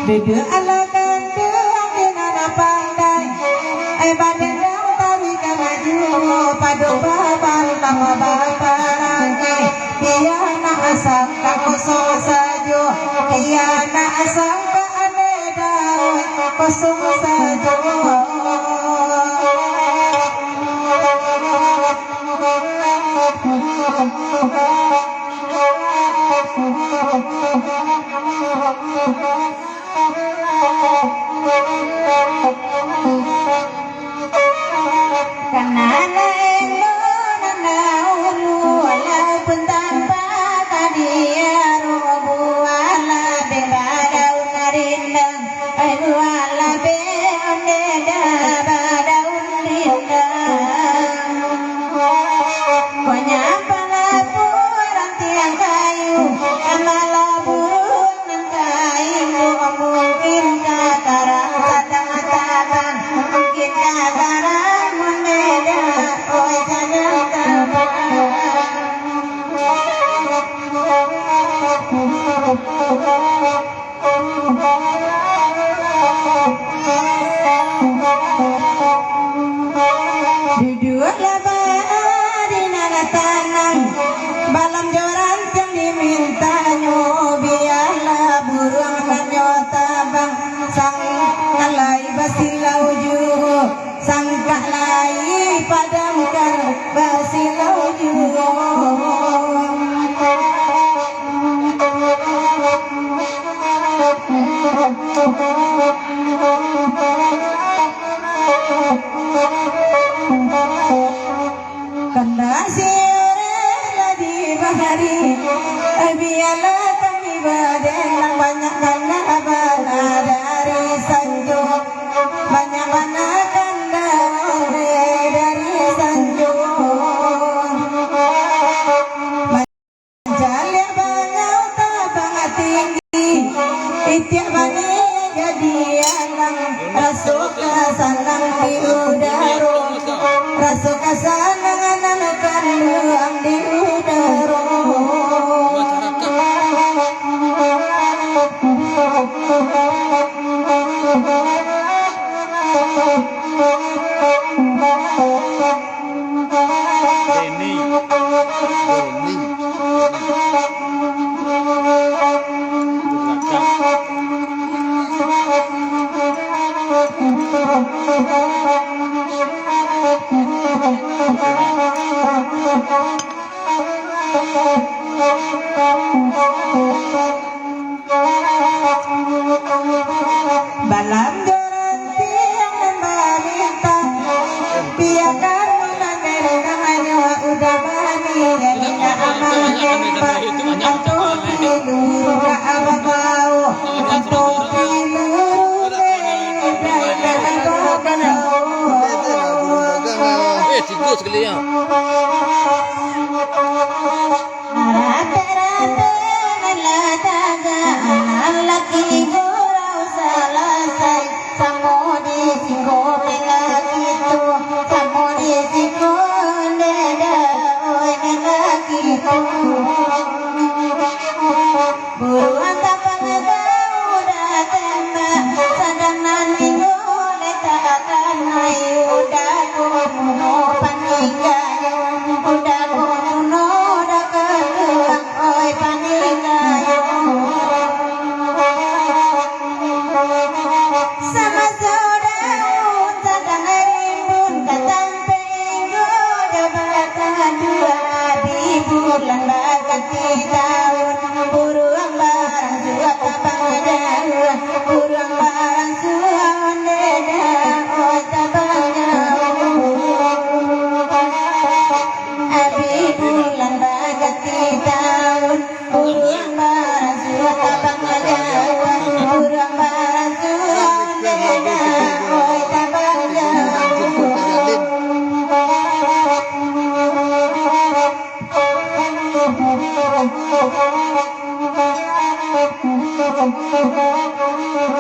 Dede ala kandu angin pandai, badan dang tawi kamaju, padu baban lama baparange, piana asam kakoso sajo, piana asam ka ane dawe kosong sajo. Kanana elo nana ulu ala puntan pakadia robu ala berada unarindang elu ala be oneda berada unarindang konya palapu rantiang kayu amala burung nan kayu mungkin katarang sadang ataban mungkin katarang duduk lebar di nana tanang balam joran yang dimintanya biarlah burung nanyota bang sang nalai basilau juhu sang kalai padamkan basilau juhu kanda siore di bahari biarlah kami badan yang banyak kanda bana dari sanjo banyak bana kanda dari sanjo menjalir bangau tabang tinggi itiak bani jadi alang rasuk sanang di udara rasuk sanang ananakan luang di udara balam joran tiang membalintang piakan menandakannya udah bani jadinya aman empat atau tidur gak apa kau atau tidur tidur sekali ya rata-rata lelaki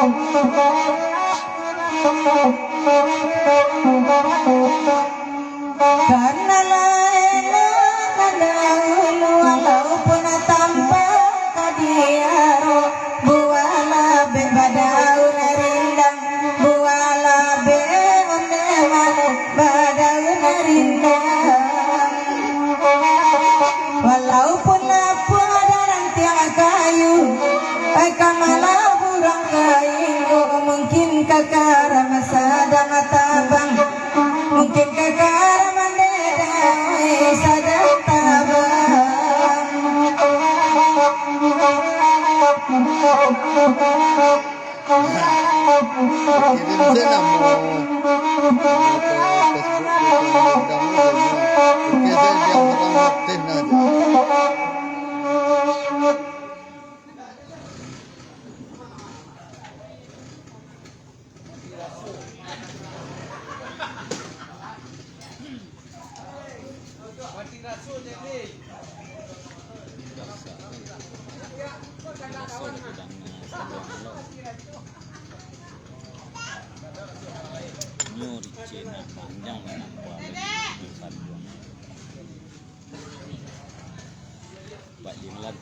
Karena la ilaha dahulu walaupun tanpa kadiaro buala bebadau narindang buala beoneman badau narindang walaupun lapu ada rantiang kayu kamala burang kayu mungkin kakara masada matabang mungkin kakara mandedai sadang tabang Kirim saya nak mau Facebook kamu dia orang aktif aja. Nyuri Cina panjang Pak Jinlan